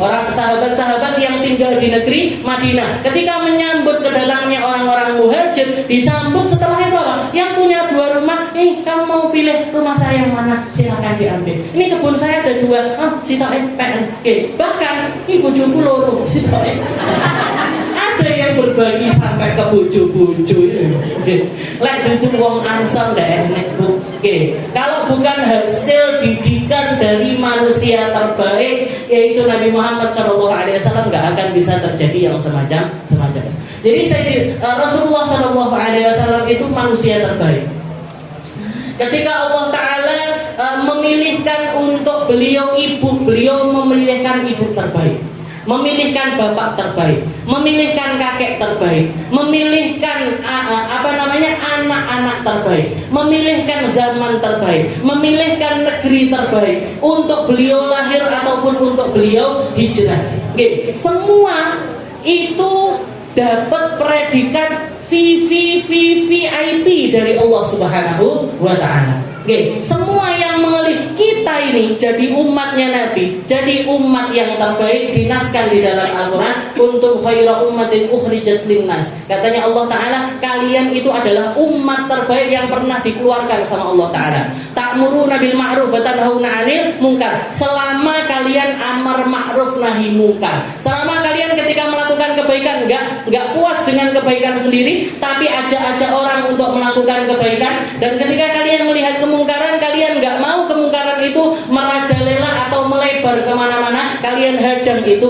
orang sahabat-sahabat yang tinggal di negeri Madinah. Ketika menyambut kedatangannya orang-orang Muhajir, disambut setelah itu apa? Yang punya 2 rumah, kamu mau pilih rumah saya yang mana? Silakan diambil. Ini kebun saya ada 2, sitoke PN. Bahkan bojoku loro, sitoke. Ada yang berbagi sampai ke bojo-bojo. Lek itu wong Ansor ndak enek, Bu. Kalau bukan hasil didikan dari manusia terbaik yaitu Nabi Muhammad SAW, nggak akan bisa terjadi yang semacam. Jadi Rasulullah SAW itu manusia terbaik. Ketika Allah Ta'ala memilihkan untuk beliau memilihkan ibu terbaik. memilihkan bapak terbaik, memilihkan kakek terbaik, memilihkan anak-anak terbaik, memilihkan zaman terbaik, memilihkan negeri terbaik untuk beliau lahir ataupun untuk beliau hijrah. Oke, semua itu dapat predikat VIP dari Allah Subhanahu wa Ta'ala. Oke, semua yang mengelih kita ini jadi umatnya Nabi, jadi umat yang terbaik, dinaskan di dalam Al-Quran, kuntum khaira ummatin ukhrijat linnas. Katanya Allah Ta'ala, kalian itu adalah umat terbaik yang pernah dikeluarkan sama Allah Ta'ala. Ta'muruna bil ma'ruf wa tanhauna 'anil munkar. Selama kalian amar ma'ruf nahi munkar, selama kalian ketika melakukan kebaikan enggak puas dengan kebaikan sendiri, tapi ajak-ajak orang untuk melakukan kebaikan, dan ketika kalian melihat kemungkaran, kalian nggak mau kemungkaran itu merajalela atau melebar kemana-mana, kalian hadang itu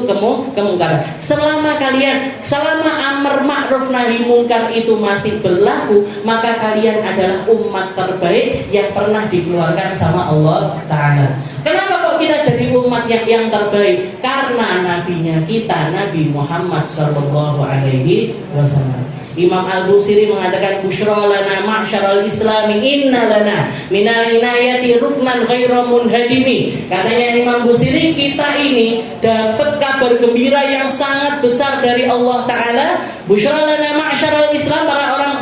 kemungkaran. Selama amar ma'ruf nahi munkar itu masih berlaku, maka kalian adalah umat terbaik yang pernah dikeluarkan sama Allah Ta'ala. Kenapa kok kita jadi umat yang terbaik? Karena nabinya kita, Nabi Muhammad Sallallahu Alaihi Wasallam. Imam Al-Busiri mengatakan, busyra lana ma'syaral islami inna lana minal inayati ruknan ghaira munhadimi. Katanya Imam Busiri, kita ini dapat kabar gembira yang sangat besar dari Allah Ta'ala. Busyra lana ma'syaral islam, para orang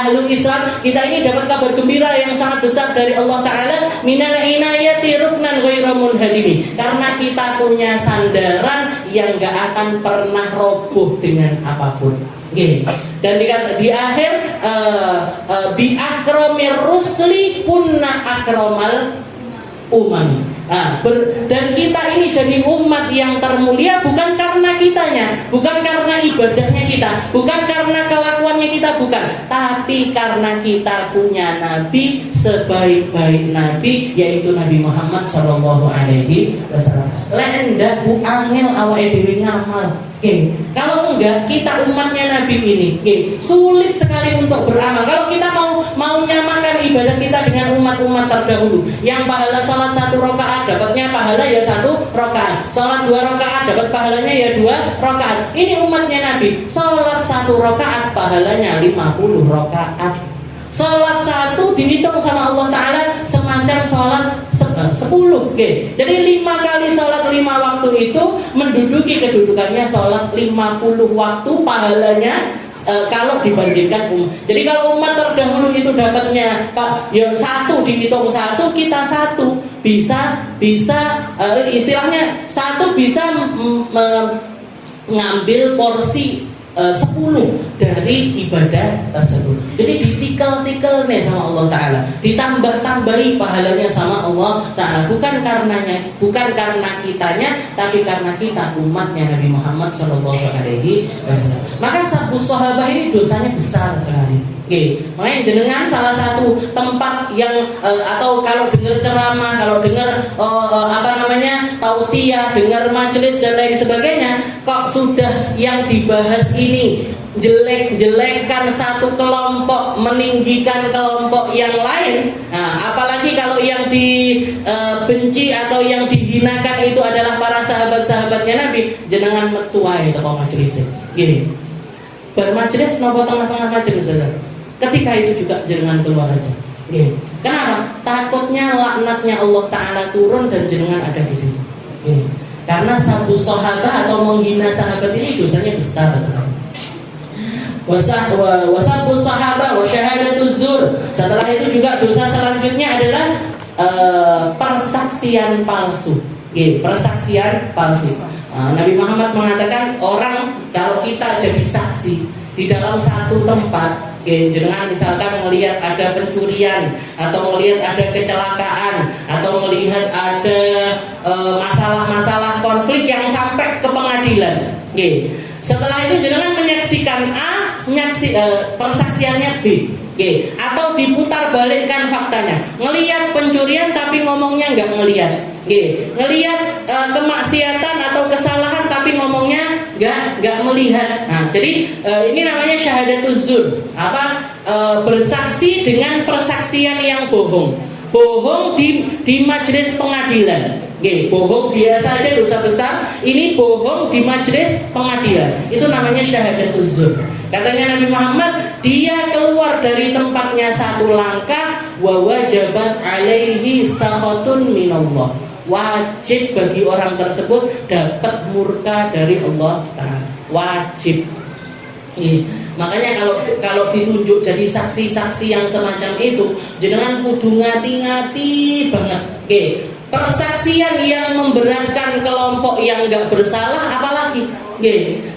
ahlul Islam, kita ini dapat kabar gembira yang sangat besar dari Allah Ta'ala, minal inayati ruknan ghaira munhadimi, karena kita punya sandaran yang gak akan pernah roboh dengan apapun. Okay. Dan di akhir bi akramir rusli kunna akramal umami. Dan kita ini jadi umat yang termulia bukan karena kitanya, bukan karena ibadahnya kita, bukan karena kelakuannya kita, bukan, tapi karena kita punya nabi sebaik-baik nabi, yaitu Nabi Muhammad Sallallahu Alaihi Wasallam. Lek ndak bu angel awake dhewe ngamal. Kalau enggak, kita umatnya Nabi ini sulit sekali untuk beramal. Kalau kita mau nyamakan ibadah kita dengan umat-umat terdahulu, yang pahala salat 1 rakaat dapatnya pahala ya 1 rakaat, salat 2 rakaat dapat pahalanya ya 2 rakaat. Ini umatnya Nabi, salat 1 rakaat pahalanya 50 rakaat. Salat 1 dihitung sama Allah Ta'ala semacam salat 10. Jadi 5 kali salat 5 waktu itu menduduki kedudukannya salat 50 waktu pahalanya, kalau dibandingkan umat. Jadi kalau umat terdahulu itu dapatnya ya 1 dihitung 1, kita 1 bisa istilahnya 1 bisa mengambil porsi 10 dari ibadah tersebut. Jadi ditikel-tikel nih sama Allah Ta'ala, ditambah-tambahi pahalanya sama Allah Ta'ala, bukan karena kitanya, tapi karena kita umatnya Nabi Muhammad Sallallahu Alaihi Wasallam. Maka sabus sahabah ini dosanya besar sekali. Makanya jenengan salah satu tempat yang atau kalau dengar ceramah, kalau dengar tausiah, dengar majelis dan lain sebagainya, kok sudah yang dibahas ini jelek-jelekan satu kelompok, meninggikan kelompok yang lain. Apalagi kalau yang dibenci atau yang dihinakan itu adalah para sahabat-sahabatnya Nabi, jenengan metuai teko majelis. Bermajelis nopo tengah-tengah majelis, saudara. Ketika itu juga jenengan keluar aja. Kenapa? Takutnya laknatnya Allah Ta'ala turun dan jenengan ada di situ. Karena sabus sahabat atau menghina sahabat ini dosanya besar sekali. Wasabus sahabat wa syahadatuz zur. Setelah itu juga dosa selanjutnya adalah persaksian palsu. Persaksian palsu. Nabi Muhammad mengatakan, orang kalau kita jadi saksi di dalam satu tempat, jenengan misalkan melihat ada pencurian, atau melihat ada kecelakaan, atau melihat ada masalah-masalah konflik yang sampai ke pengadilan. Setelah itu jenengan menyaksikan A, persaksiannya B. Atau diputar balikkan faktanya, ngelihat pencurian tapi ngomongnya nggak ngelihat. Ngelihat kemaksiatan atau kesalahan tapi ngomongnya nggak melihat. Jadi ini namanya syahadatuz zur. Bersaksi dengan persaksian yang bohong di majelis pengadilan. Bohong biasa aja dosa besar, ini bohong di majelis pengadilan, itu namanya syahadatuz zur. Katanya Nabi Muhammad, dia keluar dari tempatnya satu langkah, wa wajabat alaihi sakhatun minallah. Wajib bagi orang tersebut dapat murka dari Allah Ta'ala. Wajib. Makanya kalau ditunjuk jadi saksi-saksi yang semacam itu, jenengan kudu ngati-ngati banget. Persaksian yang memberatkan kelompok yang nggak bersalah, apalagi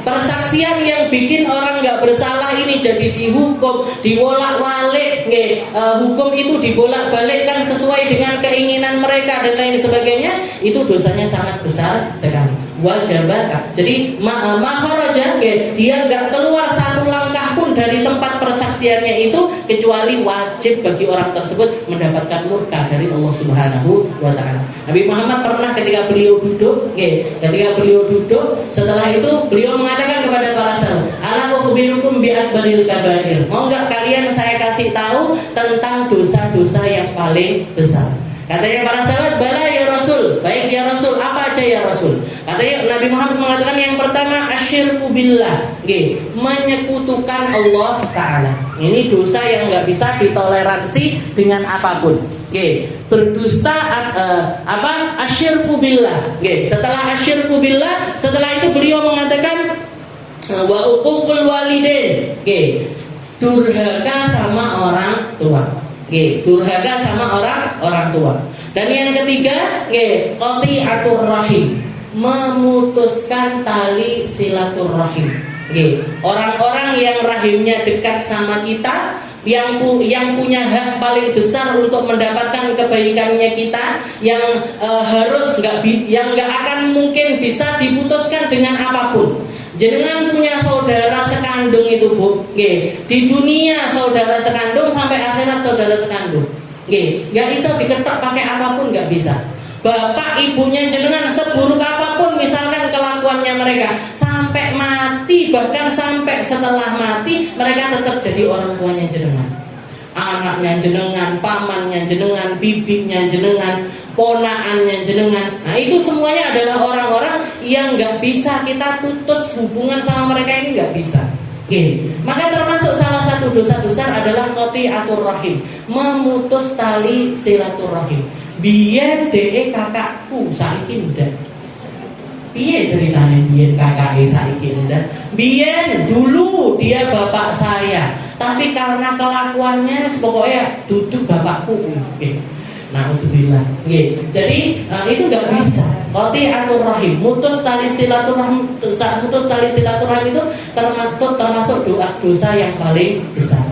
persaksian yang bikin orang nggak bersalah ini jadi dihukum, dibolak-balik, hukum itu dibolak-balikkan sesuai dengan keinginan mereka dan lain sebagainya, itu dosanya sangat besar sekali. Wajabat, jadi maharaja, dia nggak keluar satu langkah pun dari tempat persaksiannya itu, kecuali wajib bagi orang tersebut mendapatkan murka dari Allah Subhanahu wa Ta'ala. Nabi Muhammad pernah ketika beliau duduk, setelah itu beliau mengatakan kepada para sahabat, ala ukhbirukum bi akbaril kabair, mau nggak kalian saya kasih tahu tentang dosa-dosa yang paling besar? Katanya para sahabat, bala ya Rasul. Baik ya Rasul, apa aja ya Rasul? Katanya Nabi Muhammad mengatakan yang pertama asyirku billah, menyekutukan Allah Ta'ala. Ini dosa yang nggak bisa ditoleransi dengan apapun. Berdusta, asyirku billah. Setelah asyirku billah, setelah itu beliau mengatakan wa uququl walidain. Durhaka sama orang tua. Durhaka sama orang tua. Dan yang ketiga, qati'atur rahim, memutuskan tali silaturahim. Orang-orang yang rahimnya dekat sama kita, yang punya hak paling besar untuk mendapatkan kebaikannya kita, yang nggak akan mungkin bisa diputuskan dengan apapun. Jenengan punya saudara sekandung itu, Bu. Di dunia saudara sekandung, sampai akhirat saudara sekandung. Nggak bisa diketok pakai apapun, nggak bisa. Bapak ibunya jenengan seburuk apapun misalkan kelakuannya mereka, sampai mati, bahkan sampai setelah mati, mereka tetap jadi orang tuanya jenengan. Anaknya jenengan, pamannya jenengan, bibinya jenengan, ponaannya jenengan. Nah itu semuanya adalah orang-orang yang nggak bisa kita putus hubungan sama mereka, ini nggak bisa. Maka termasuk salah satu dosa besar adalah qati'atur rahim, memutus tali silaturahim. Biyen dhek kakakku saiki ndak. Piye ceritane biyen kakake saiki ndak? Biyen dulu dia bapak saya, tapi karena kelakuannya pokoknya duduk bapakku. Na'udzubillah. Jadi itu nggak bisa. Qati'atur rahim, mutus tali silaturahim itu termasuk dosa yang paling besar.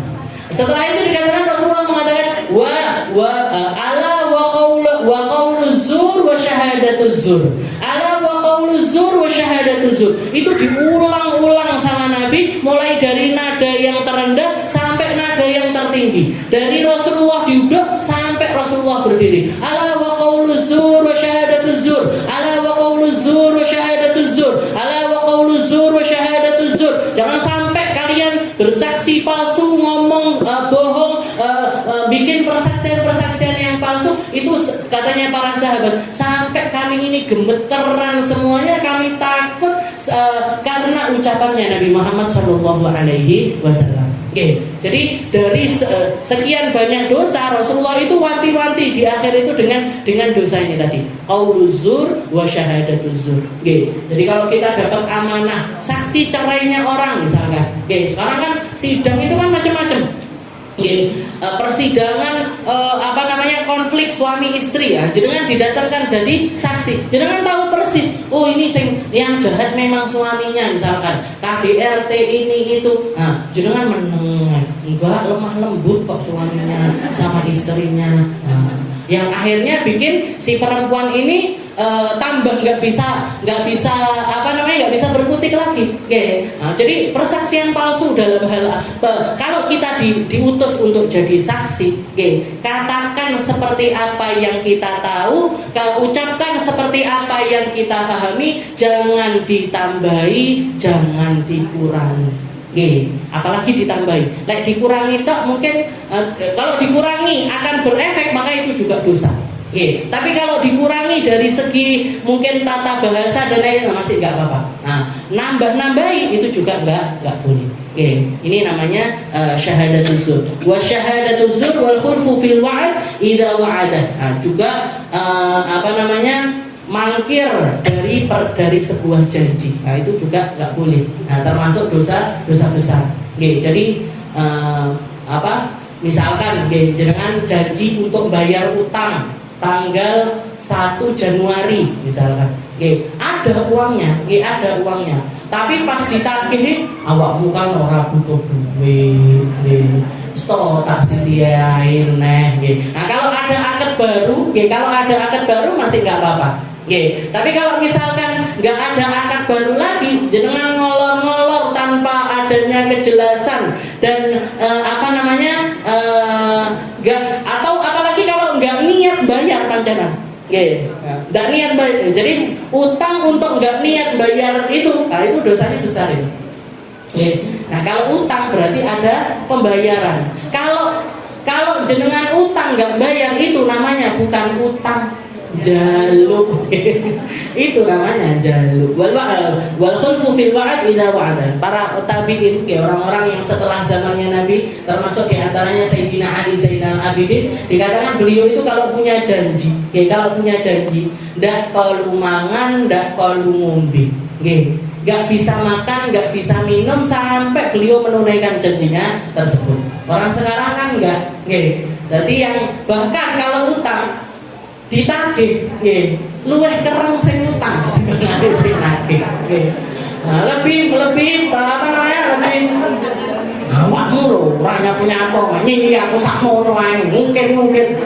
Setelah itu dikatakan Rasulullah mengatakan wa qauluz zur wa syahadatuz zur. Ala wa qauluz zur wa syahadatuz zur. Itu diulang-ulang sama Nabi, mulai dari nada yang terendah sampai nada yang tertinggi. Dari Rasulullah duduk sampai Rasulullah berdiri. Ala wa qauluz zur wa syahadatuz zur. Ala wa qauluz zur wa syahadatuz zur. Ala wa qauluz zur wa syahadatuz zur. Jangan sampai kalian bersaksi palsu, ngomong bohong, bikin persaksian yang palsu. Itu katanya para sahabat, sampai kami ini gemeteran semuanya, kami takut karena ucapannya Nabi Muhammad SAW. Jadi dari sekian banyak dosa, Rasulullah itu wanti-wanti di akhir itu dengan dosa ini tadi, qauluz zur wa syahadatuz zur. Jadi kalau kita dapat amanah saksi cerainya orang misalkan, sekarang kan sidang itu kan macam-macam. Persidangan konflik suami istri ya, jenengan didatangkan jadi saksi, jenengan tahu persis, oh ini yang jahat memang suaminya misalkan, KDRT ini itu, jenengan meneng, enggak, lemah lembut kok suaminya sama istrinya, yang akhirnya bikin si perempuan ini tambah nggak bisa berkutik lagi. Jadi persaksian palsu dalam hal kalau kita diutus untuk jadi saksi, katakan seperti apa yang kita tahu, ucapkan seperti apa yang kita pahami, jangan ditambahi, jangan dikurangi. Apalagi ditambahi. Lek dikurangi tok mungkin kalau dikurangi akan berefek, maka itu juga dosa. Tapi kalau dikurangi dari segi mungkin tata bahasa dan lain masih nggak apa-apa. Nah, nambah-nambahi itu juga nggak boleh. Ini namanya syahadatul zur. Wa syahadatul zur wal khulfu fil wa'd idza wa'ada. Nah, juga mangkir dari sebuah janji. Nah, itu juga nggak boleh. Nah, termasuk dosa besar. Jadi misalkan jenengan janji untuk bayar utang tanggal 1 Januari misalkan. Ada uangnya. Tapi pas ditagih, awakmu kan ora butuh duit. Tak sediain Nah, kalau ada akad baru masih nggak apa-apa. Tapi kalau misalkan nggak ada akad baru lagi, jenengan ngolor-ngolor tanpa adanya kejelasan dan atau apalagi kalau nggak niat bayar pancana, nggak niat bayar. Jadi utang untuk nggak niat bayar itu dosanya besar itu. Nah, kalau utang berarti ada pembayaran. Kalau jenengan utang nggak bayar itu namanya bukan utang, jaluk. Itu namanya jaluk. Wal khulfu fil wa'd idza wa'ada. Para tabi'in, orang-orang yang setelah zamannya Nabi, termasuk di antaranya Sayyidina Ali Zainal Abidin, dikatakan beliau itu kalau punya janji, ndak kalu mangan, ndak kalu ngombe. Gak bisa makan, gak bisa minum sampai beliau menunaikan janjinya tersebut. Orang sekarang kan enggak. Jadi yang bahkan kalau utang ditagih, luweh kereng sing utang dibanding sing nagih. Lebih awakmu lho, ora punya apa, ini aku sakmono wae, mungkin.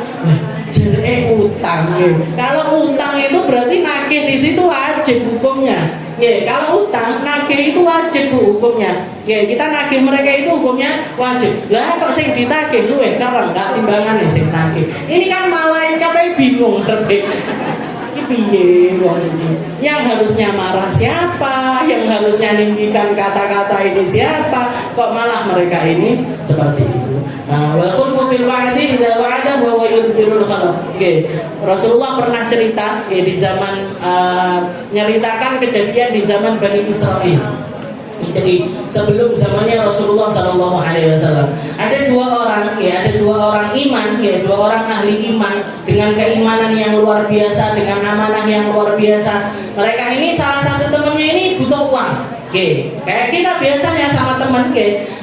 Jereke utang. Kalau utang itu berarti nagih di situ wajib hukumnya. Kalau utang nagih itu wajib hukumnya. Kita nagih mereka itu hukumnya wajib. Lah kok sing ditagih luwih kereng gak timbangane sing nagih. Ini kan malaikat bingung ngerti. Piye wong iki? Yang harusnya marah siapa? Yang harusnya ninggikan kata-kata ini siapa? Kok malah mereka ini seperti itu. Wal khulfu fil wa'di idza wa'ada wa huwa yudbirul khalaq. Rasulullah pernah cerita di zaman nyeritakan kejadian di zaman Bani Israil. Jadi sebelum zamannya Rasulullah Sallallahu Alaihi Wasallam ada dua orang iman, dua orang ahli iman dengan keimanan yang luar biasa, dengan amanah yang luar biasa. Mereka ini salah satu temannya ini butuh uang, kayak kita biasanya sama teman,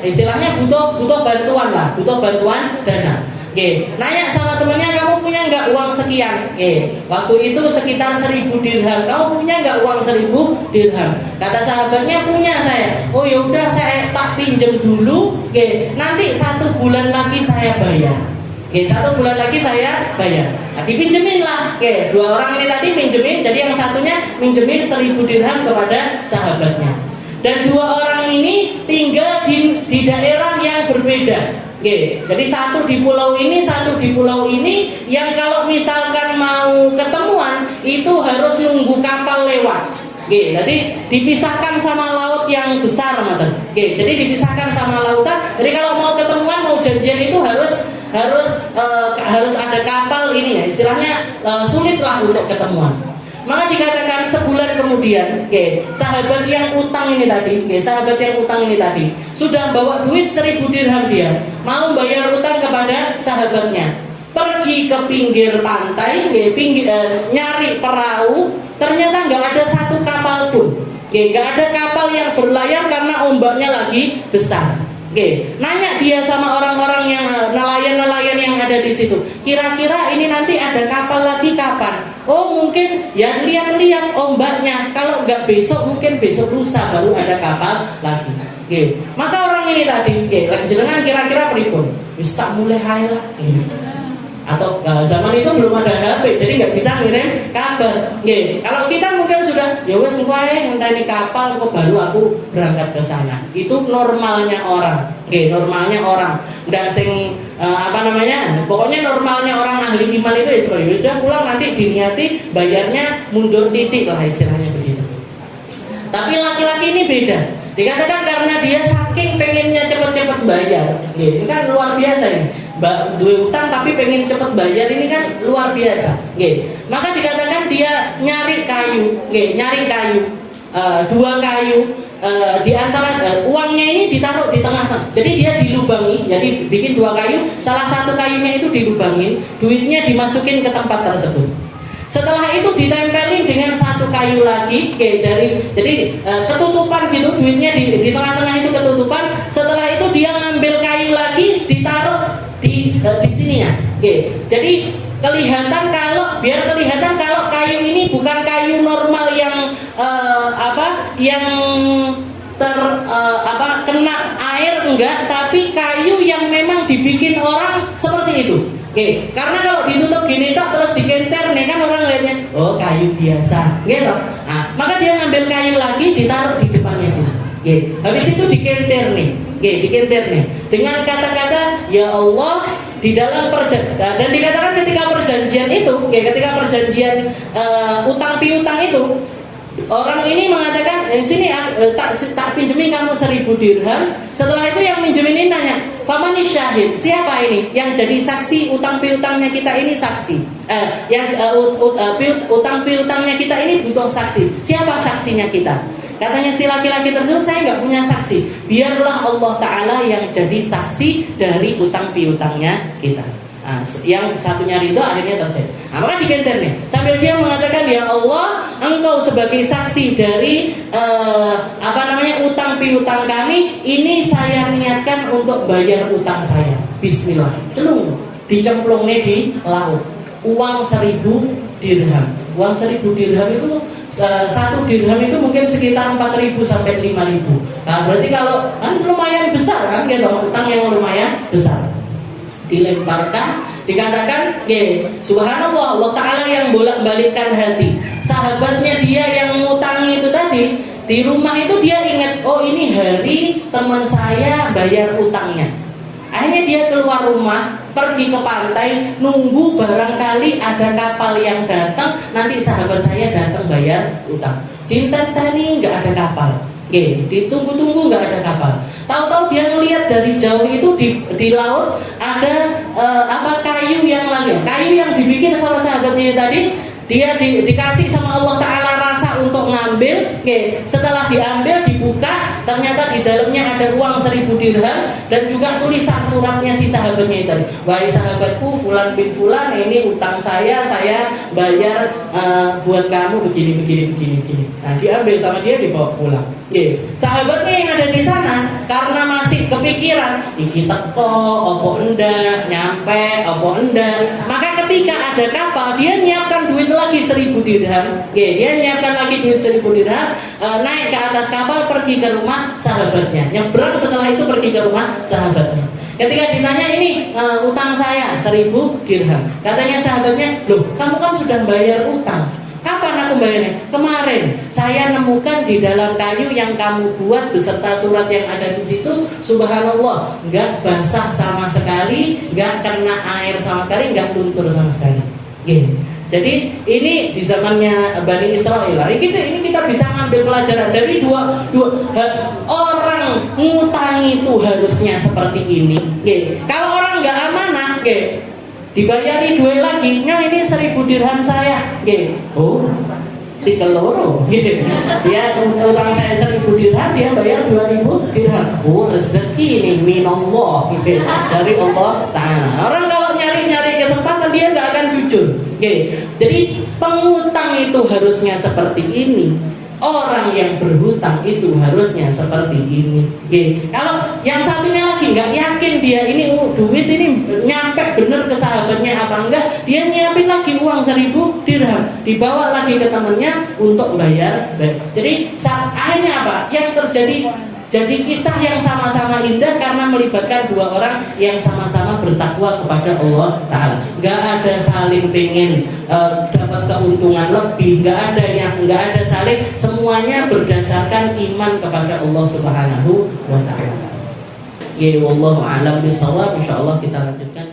istilahnya butuh bantuan dana. Nanya sama temennya, kamu punya nggak uang sekian? Waktu itu sekitar 1.000 dirham. Kamu punya nggak uang 1.000 dirham? Kata sahabatnya, punya saya. Oh ya udah, saya tak pinjam dulu. Nanti 1 bulan lagi saya bayar. 1 bulan lagi saya bayar. Nah, dipinjemin lah. Dua orang ini tadi pinjemin. Jadi yang satunya pinjemin 1.000 dirham kepada sahabatnya. Dan dua orang ini tinggal di daerah yang berbeda. Jadi satu di pulau ini, satu di pulau ini. Yang kalau misalkan mau ketemuan itu harus nunggu kapal lewat. Jadi dipisahkan sama laut yang besar, jadi dipisahkan sama lautan. Jadi kalau mau ketemuan, mau janjian itu harus ada kapal ini ya. Istilahnya sulitlah untuk ketemuan. Maka dikatakan sebulan kemudian, sahabat yang utang ini tadi sudah bawa duit 1.000 dirham, dia mau bayar utang kepada sahabatnya. Pergi ke pinggir pantai, nyari perahu, ternyata nggak ada satu kapal pun. Nggak ada kapal yang berlayar karena ombaknya lagi besar. Nanya dia sama orang-orang yang nelayan-nelayan yang ada di situ. Kira-kira ini nanti ada kapal lagi kapan? Oh mungkin ya lihat-lihat ombaknya. Kalau nggak besok, mungkin besok lusa baru ada kapal lagi. Maka orang ini tadi, jenengan kira-kira pripun? Wis tak mulai hae lah. Atau zaman itu belum ada HP, jadi nggak bisa ngirim kabar. Kalau kita mungkin sudah, ya wes wae ngenteni kapal kok baru aku berangkat ke sana. Itu normalnya orang. Normalnya orang. Ndak sing pokoknya normalnya orang ahli iman itu ya seperti itu. Pulang nanti diniati bayarnya mundur titik lah, istilahnya begitu. Tapi laki-laki ini beda. Dikatakan karena dia saking pengennya cepet-cepet bayar. Ini kan luar biasa ini. Duwe utang tapi pengen cepet bayar, ini kan luar biasa. Maka dikatakan dia nyari kayu, nyari kayu, 2 kayu. Di antara uangnya ini ditaruh di tengah-tengah. Jadi dia dilubangi, jadi bikin 2 kayu, salah satu kayunya itu dilubangin, duitnya dimasukin ke tempat tersebut. Setelah itu ditempelin dengan 1 kayu lagi, jadi ketutupan gitu, duitnya di tengah-tengah itu ketutupan. Setelah itu dia ngambil kayu lagi, ditaruh di sininya. Jadi biar kelihatan kalau kayu ini bukan kayu normal yang kena air, enggak, tapi kayu yang memang dibikin orang seperti itu. Karena kalau ditutup gini tok terus dikenter nih kan orang lihatnya, oh kayu biasa, gitu. Nah, maka dia ngambil kayu lagi ditaruh di depannya sini. Habis itu dikenter nih, dengan kata-kata ya Allah di dalam perjanjian, dan dikatakan ketika perjanjian itu, ketika perjanjian utang piutang itu, orang ini mengatakan sini tak pinjemin kamu 1.000 dirham. Setelah itu yang minjemin ini nanya, famani syahid, siapa ini yang jadi saksi utang piutangnya kita ini saksi? Utang piutangnya kita ini butuh saksi. Siapa saksinya kita? Katanya si laki-laki tersebut, saya nggak punya saksi. Biarlah Allah Ta'ala yang jadi saksi dari utang piutangnya kita. Nah, yang satunya ridho akhirnya terjadi. Nah, maka digenter nih, sambil dia mengatakan, ya Allah, Engkau sebagai saksi dari utang piutang kami. Ini saya niatkan untuk bayar utang saya. Bismillah. Celung, dicemplungnya di laut. Uang 1.000 dirham. Uang 1.000 dirham itu 1 dirham itu mungkin sekitar 4.000 sampai 5.000. Nah, berarti kalau kan lumayan besar kan, gitu, utang yang lumayan besar. Dilemparkan, dikatakan, subhanallah, Allah Ta'ala yang bolak-balikkan hati. Sahabatnya dia yang ngutangi itu tadi, di rumah itu dia ingat, oh ini hari teman saya bayar utangnya. Akhirnya dia keluar rumah, pergi ke pantai, nunggu barangkali ada kapal yang datang, nanti sahabat saya datang bayar utang. Dintenteni nggak ada kapal, ditunggu-tunggu nggak ada kapal. Tahu-tahu dia ngelihat dari jauh itu di laut ada kayu yang lagi, kayu yang dibikin sama sahabatnya tadi. Dia dikasih sama Allah Ta'ala rasa untuk ngambil. Setelah diambil, dibuka, ternyata di dalamnya ada uang 1.000 dirham dan juga tulisan suratnya si sahabatnya itu. Wahai sahabatku Fulan bin Fulan, ini utang saya bayar buat kamu begini. Nah, diambil sama dia, dibawa pulang. Sahabatnya yang ada di sana karena masih kepikiran, iki teko opo enggak, nyampe opo enggak. Maka ketika ada kapal, dia nyiapkan duit lagi 1.000 dirham. Dia nyiapkan lagi duit 1.000 dirham, naik ke atas kapal, pergi ke rumah sahabatnya. Nyebrang, setelah itu pergi ke rumah sahabatnya. Ketika ditanya, ini utang saya 1.000 dirham. Katanya sahabatnya, loh kamu kan sudah bayar utang. Kapan aku bayarnya? Kemarin. Saya nemukan di dalam kayu yang kamu buat beserta surat yang ada di situ. Subhanallah, nggak basah sama sekali, nggak kena air sama sekali, nggak luntur sama sekali. Jadi ini di zamannya Bani Israel. Ini kita bisa ngambil pelajaran dari dua orang ngutangi itu harusnya seperti ini. Kalau orang nggak amanah, dibayari duit lagi, ini 1.000 dirham saya. Oh, 3 loro. Dia utang saya 1.000 dirham, dia bayar 2.000 dirham. Oh, rezeki ini minallah, dari Allah Ta'ala. Orang kalau nyari kesempatan, dia nggak akan jujur. Jadi pengutang itu harusnya seperti ini. Orang yang berhutang itu harusnya seperti ini. Kalau yang satunya lagi nggak yakin dia ini duit ini nyampe bener ke sahabatnya apa enggak, dia nyiapin lagi uang 1.000 dirham, dibawa lagi ke temannya untuk bayar. Jadi akhirnya apa? Yang terjadi, jadi kisah yang sama-sama indah karena melibatkan 2 orang yang sama-sama bertakwa kepada Allah Ta'ala. Gak ada saling pengen dapat keuntungan lebih, gak ada saling, semuanya berdasarkan iman kepada Allah Subhanahu wa Ta'ala. Wallahu a'lam bishawab. Insyaallah kita lanjutkan.